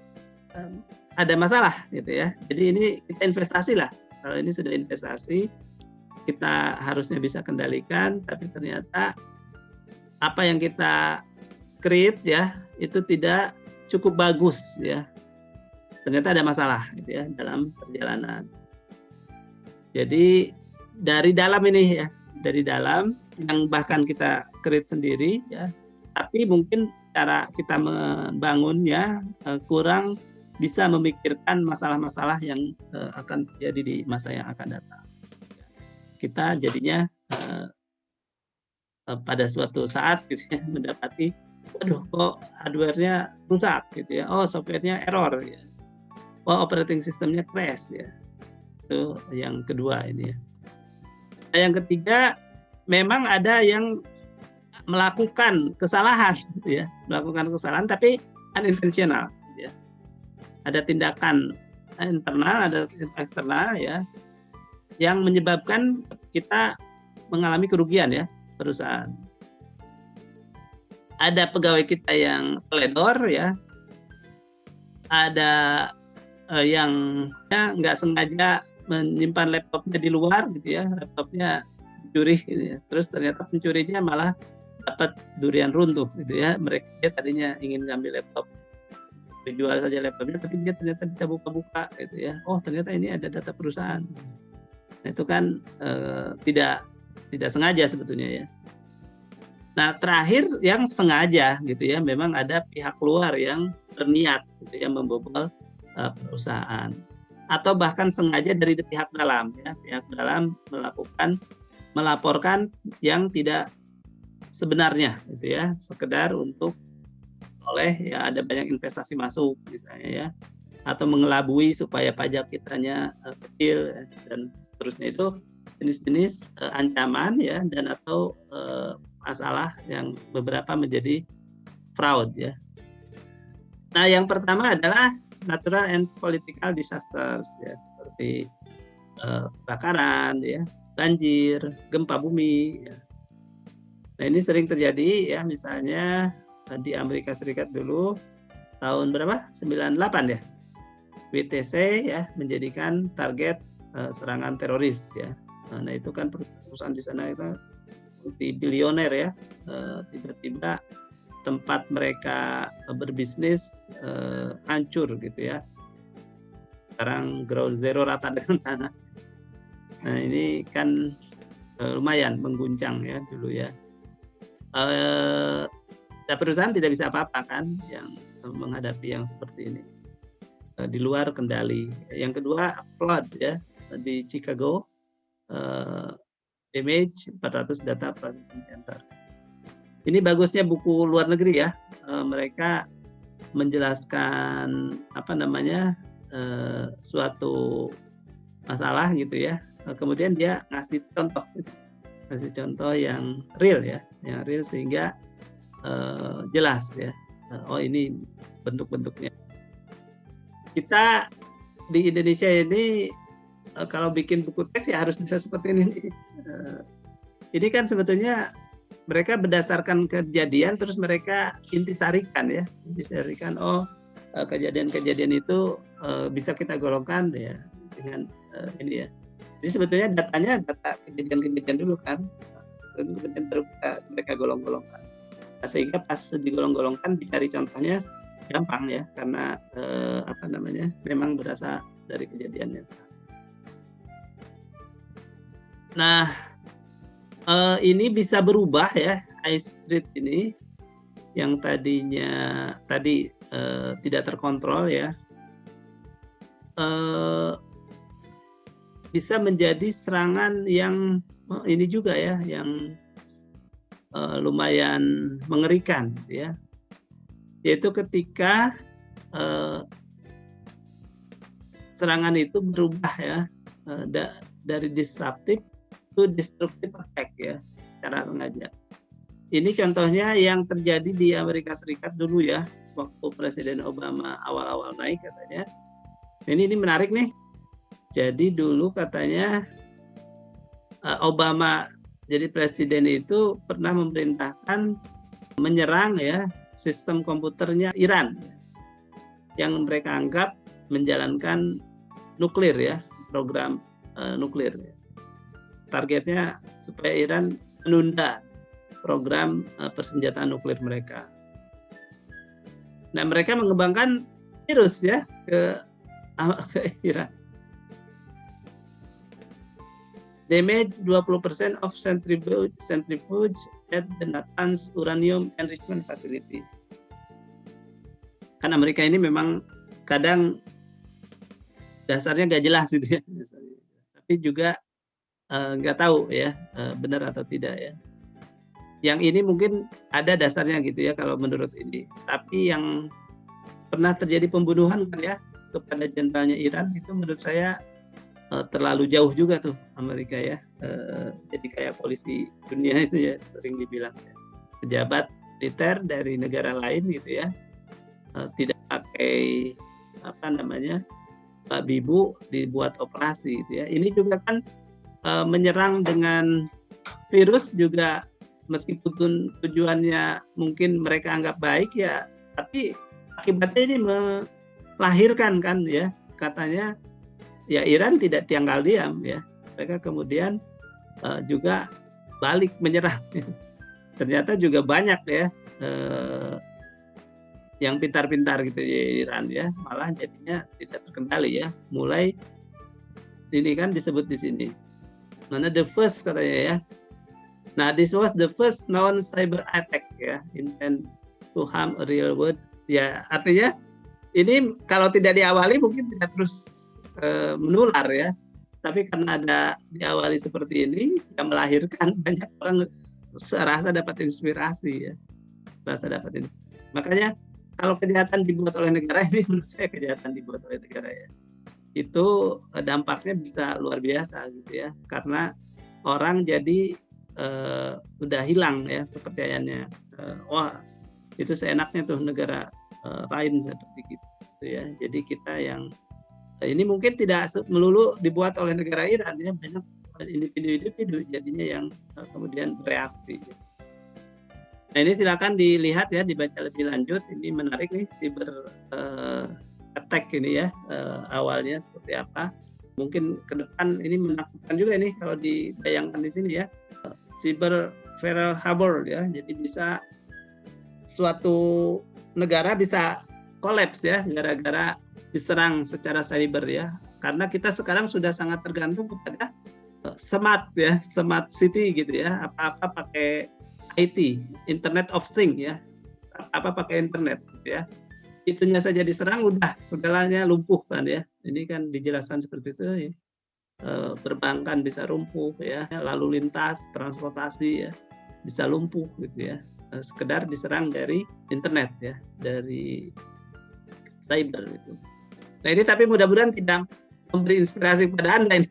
ada masalah gitu ya. Jadi ini kita investasi lah. Kalau ini sudah investasi, kita harusnya bisa kendalikan, tapi ternyata apa yang kita create ya itu tidak cukup bagus ya. Ternyata ada masalah gitu ya dalam perjalanan. Jadi dari dalam ini ya, dari dalam yang bahkan kita create sendiri ya. Tapi mungkin cara kita membangunnya kurang bisa memikirkan masalah-masalah yang akan terjadi di masa yang akan datang. Kita jadinya pada suatu saat gitu ya mendapati, waduh kok hardware-nya rusak gitu ya, oh software-nya error ya, oh operating system-nya crash ya. Itu yang kedua ini ya. Nah, yang ketiga memang ada yang melakukan kesalahan gitu ya, melakukan kesalahan tapi unintentional gitu ya. Ada tindakan internal, ada eksternal ya yang menyebabkan kita mengalami kerugian ya perusahaan. Ada pegawai kita yang teledor ya, ada yang ya, nggak sengaja menyimpan laptopnya di luar gitu ya, laptopnya dicuri gitu ya. Terus ternyata pencurinya malah dapat durian runtuh gitu ya. Dia tadinya ingin ngambil laptop, dijual saja laptopnya, tapi dia ternyata bisa buka-buka gitu ya. Oh ternyata ini ada data perusahaan. Nah, itu kan tidak sengaja sebetulnya ya. Nah terakhir yang sengaja gitu ya, memang ada pihak luar yang berniat gitu ya membobol perusahaan, atau bahkan sengaja dari pihak dalam ya, pihak dalam melaporkan yang tidak sebenarnya gitu ya, sekedar untuk oleh ya ada banyak investasi masuk misalnya ya, atau mengelabui supaya pajak kitanya kecil ya, dan seterusnya. Itu jenis-jenis ancaman ya, dan atau masalah yang beberapa menjadi fraud ya. Nah yang pertama adalah natural and political disasters ya, seperti kebakaran ya, banjir, gempa bumi ya. Nah ini sering terjadi ya, misalnya di Amerika Serikat dulu tahun berapa? 98 ya. WTC ya menjadikan target serangan teroris ya. Nah itu kan perusahaan di sana itu multi-bilioner ya. Tiba-tiba tempat mereka berbisnis hancur gitu ya. Sekarang ground zero rata dengan tanah. Nah ini kan lumayan mengguncang ya dulu ya. Perusahaan tidak bisa apa-apa kan yang menghadapi yang seperti ini, di luar kendali. Yang kedua flood ya, di Chicago, damage 400 data processing center. Ini bagusnya buku luar negeri ya, mereka menjelaskan apa namanya suatu masalah gitu ya, kemudian dia ngasih contoh yang real ya, yang real sehingga jelas ya oh ini bentuk-bentuknya. Kita di Indonesia ini kalau bikin buku teks ya harus bisa seperti ini. Ini kan sebetulnya mereka berdasarkan kejadian terus mereka intisarikan ya, intisarikan kejadian-kejadian itu bisa kita golongkan ya dengan ini ya. Jadi sebetulnya datanya data kejadian-kejadian dulu kan, kemudian mereka golong-golongkan. Nah, sehingga pas digolong-golongkan dicari contohnya gampang ya, karena memang berasal dari kejadiannya. Nah, ini bisa berubah ya, iStreet ini yang tadi tidak terkontrol ya, bisa menjadi serangan yang ini juga ya, yang lumayan mengerikan ya, yaitu ketika serangan itu berubah ya, dari disruptif to destructive attack ya, cara sengaja. Ini contohnya yang terjadi di Amerika Serikat dulu ya, waktu Presiden Obama awal-awal naik katanya. Ini menarik nih. Jadi dulu katanya Obama jadi presiden itu pernah memerintahkan menyerang ya sistem komputernya Iran yang mereka anggap menjalankan nuklir ya, program nuklir. Targetnya supaya Iran menunda program persenjataan nuklir mereka. Nah, mereka mengembangkan virus ya ke Iran. Damage 20% of centrifuge at the Natanz Uranium Enrichment Facility. Kan Amerika ini memang kadang dasarnya nggak jelas gitu ya, tapi juga nggak tahu ya benar atau tidak ya. Yang ini mungkin ada dasarnya gitu ya kalau menurut ini. Tapi yang pernah terjadi pembunuhan kan ya kepada jenderalnya Iran itu menurut saya terlalu jauh juga tuh Amerika ya. Jadi kayak polisi dunia itu ya sering dibilang ya. Pejabat militer dari negara lain gitu ya, tidak pakai bibu dibuat operasi gitu ya. Ini juga kan menyerang dengan virus juga, meskipun tujuannya mungkin mereka anggap baik ya, tapi akibatnya ini melahirkan kan ya, katanya ya Iran tidak tinggal diam ya, mereka kemudian juga balik menyerang. Ternyata juga banyak ya yang pintar-pintar gitu ya Iran ya, malah jadinya tidak terkendali ya. Mulai ini kan disebut di sini mana the first katanya ya. Nah, this was the first known cyber attack ya, intent to harm a real world ya. Artinya ini kalau tidak diawali mungkin tidak terus menular ya. Tapi karena ada diawali seperti ini yang melahirkan banyak orang serasa dapat inspirasi ya. Makanya kalau kejahatan dibuat oleh negara ini menurut saya kejahatan dibuat oleh negara ya. Itu dampaknya bisa luar biasa gitu ya, karena orang jadi udah hilang ya kepercayaannya. Wah itu seenaknya tuh negara lain seperti gitu ya. Jadi kita yang ini mungkin tidak melulu dibuat oleh negara Iran ya, banyak individu-individu jadinya yang kemudian bereaksi. Nah ini silakan dilihat ya, dibaca lebih lanjut. Ini menarik nih cyber attack ini ya, awalnya seperti apa. Mungkin ke depan ini menakutkan juga nih kalau dibayangkan di sini ya. Cyber Pearl Harbor ya, jadi bisa suatu negara bisa kolaps ya gara-gara diserang secara cyber ya. Karena kita sekarang sudah sangat tergantung kepada smart ya, smart city gitu ya. Apa-apa pakai IT, Internet of Things ya. Apa pakai internet gitu ya. Itunya saja diserang udah segalanya lumpuh kan ya. Ini kan dijelaskan seperti itu ya. Perbankan bisa lumpuh ya, lalu lintas, transportasi ya bisa lumpuh gitu ya. Sekedar diserang dari internet ya, dari cyber itu. Nah ini tapi mudah-mudahan tidak memberi inspirasi kepada Anda ini.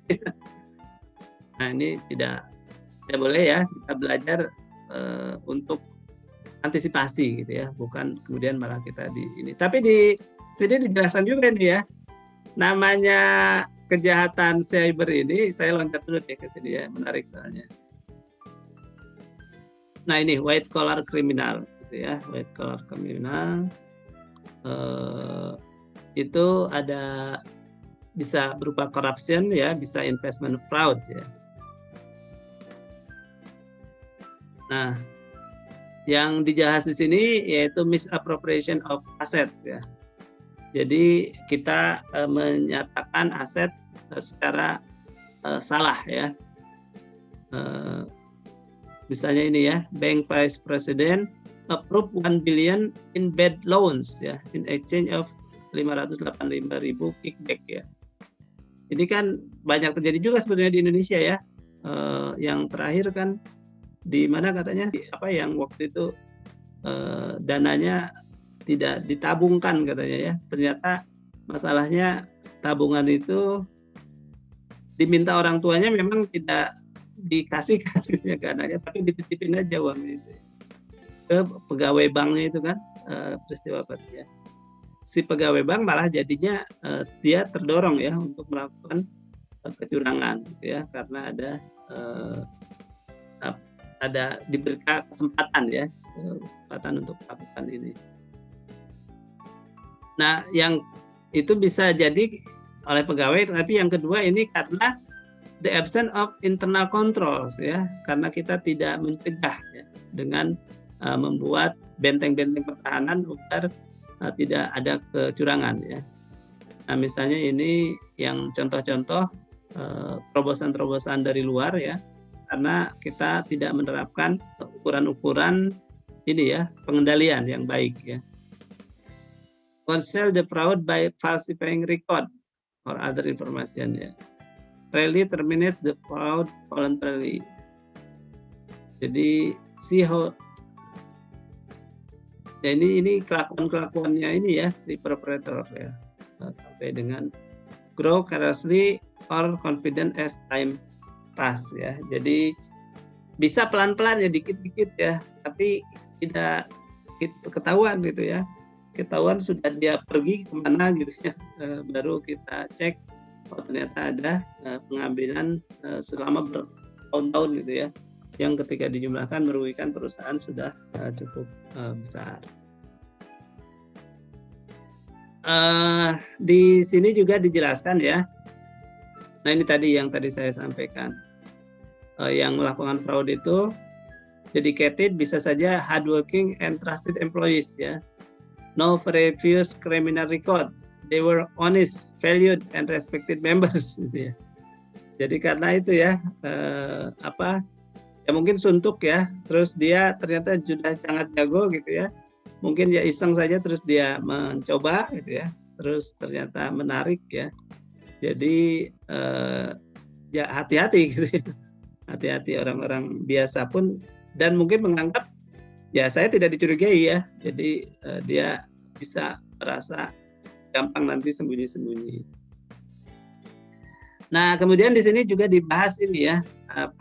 Nah ini tidak boleh ya, kita belajar untuk antisipasi gitu ya, bukan kemudian malah kita di ini. Tapi di sini dijelaskan juga nih ya, namanya kejahatan cyber ini, saya loncat dulu deh ke sini ya, menarik soalnya. Nah ini white collar criminal gitu ya, white collar criminal itu ada bisa berupa corruption ya, bisa investment fraud ya. Nah, yang dijahas di sini yaitu misappropriation of asset ya. Jadi kita menyatakan aset secara salah ya. Misalnya ini ya, Bank Vice President approve 1 billion in bad loans ya, in exchange of 585.000 kickback ya. Ini kan banyak terjadi juga sebenarnya di Indonesia ya. Yang terakhir kan di mana katanya apa yang waktu itu dananya tidak ditabungkan katanya ya. Ternyata masalahnya tabungan itu diminta orang tuanya memang tidak dikasihkan gitu ya ke anaknya, tapi dititipin aja uangnya itu ke pegawai banknya itu kan, peristiwa ya. Si pegawai bank malah jadinya dia terdorong ya untuk melakukan kecurangan gitu ya, karena ada diberi kesempatan ya, kesempatan untuk melakukan ini. Nah, yang itu bisa jadi oleh pegawai, tapi yang kedua ini karena the absence of internal controls ya, karena kita tidak mencegah ya, dengan membuat benteng-benteng pertahanan agar tidak ada kecurangan ya. Nah, misalnya ini yang contoh-contoh terobosan-terobosan dari luar ya, karena kita tidak menerapkan ukuran-ukuran ini ya, pengendalian yang baik ya. Conceal the fraud by falsifying record or other information ya. Rarely terminates the fraud voluntarily. Jadi see how ya, ini kelakuannya ini ya si perpetrator ya, sampai dengan grow carelessly or confident as time pass ya. Jadi bisa pelan-pelan ya, dikit-dikit ya, tapi tidak ketahuan gitu ya. Ketahuan sudah dia pergi kemana gitu ya, baru kita cek oh ternyata ada pengambilan selama bertahun-tahun gitu ya, yang ketika dijumlahkan merugikan perusahaan sudah cukup besar. Di sini juga dijelaskan ya. Nah ini tadi yang tadi saya sampaikan, yang melakukan fraud itu dedicated, bisa saja hardworking and trusted employees ya. No previous criminal record. They were honest, valued, and respected members. Gitu ya. Jadi karena itu ya, ya mungkin suntuk ya, terus dia ternyata sudah sangat jago gitu ya. Mungkin ya iseng saja, terus dia mencoba gitu ya, terus ternyata menarik ya. Jadi ya hati-hati gitu ya. Hati-hati orang-orang biasa pun, dan mungkin menganggap ya saya tidak dicurigai ya. Jadi dia bisa merasa gampang nanti sembunyi-sembunyi. Nah, kemudian di sini juga dibahas ini ya,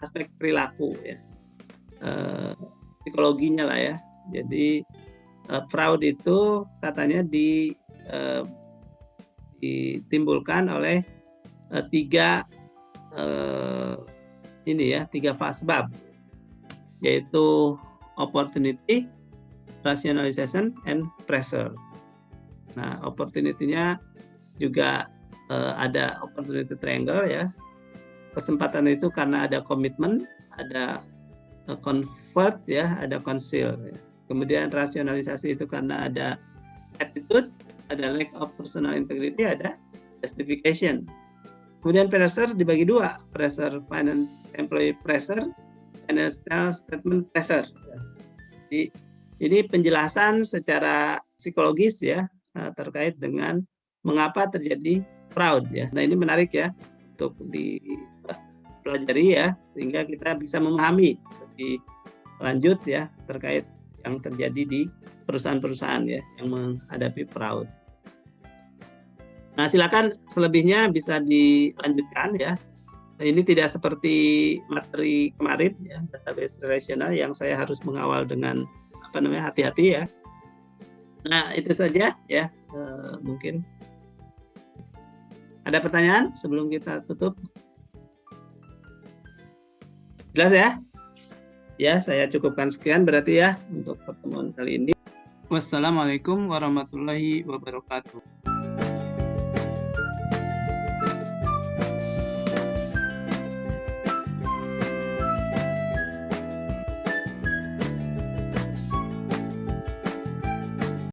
aspek perilaku ya, psikologinya lah ya. Jadi fraud itu katanya ditimbulkan oleh tiga fasbab, yaitu opportunity, rationalization, and pressure. Nah, opportunity-nya juga ada opportunity triangle ya. Kesempatan itu karena ada komitmen, ada convert ya, ada conceal. Ya. Kemudian rasionalisasi itu karena ada attitude, ada lack of personal integrity, ada justification. Kemudian pressure dibagi dua, pressure finance employee pressure, financial statement pressure. Jadi ini penjelasan secara psikologis ya, terkait dengan mengapa terjadi fraud ya. Nah ini menarik ya untuk dipelajari ya, sehingga kita bisa memahami lebih lanjut ya terkait yang terjadi di perusahaan-perusahaan ya yang menghadapi fraud. Nah silakan selebihnya bisa dilanjutkan ya. Ini tidak seperti materi kemarin ya, database relational yang saya harus mengawal dengan hati-hati ya. Nah, itu saja ya. Mungkin ada pertanyaan sebelum kita tutup? Jelas ya? Ya, saya cukupkan sekian berarti ya untuk pertemuan kali ini. Wassalamualaikum warahmatullahi wabarakatuh.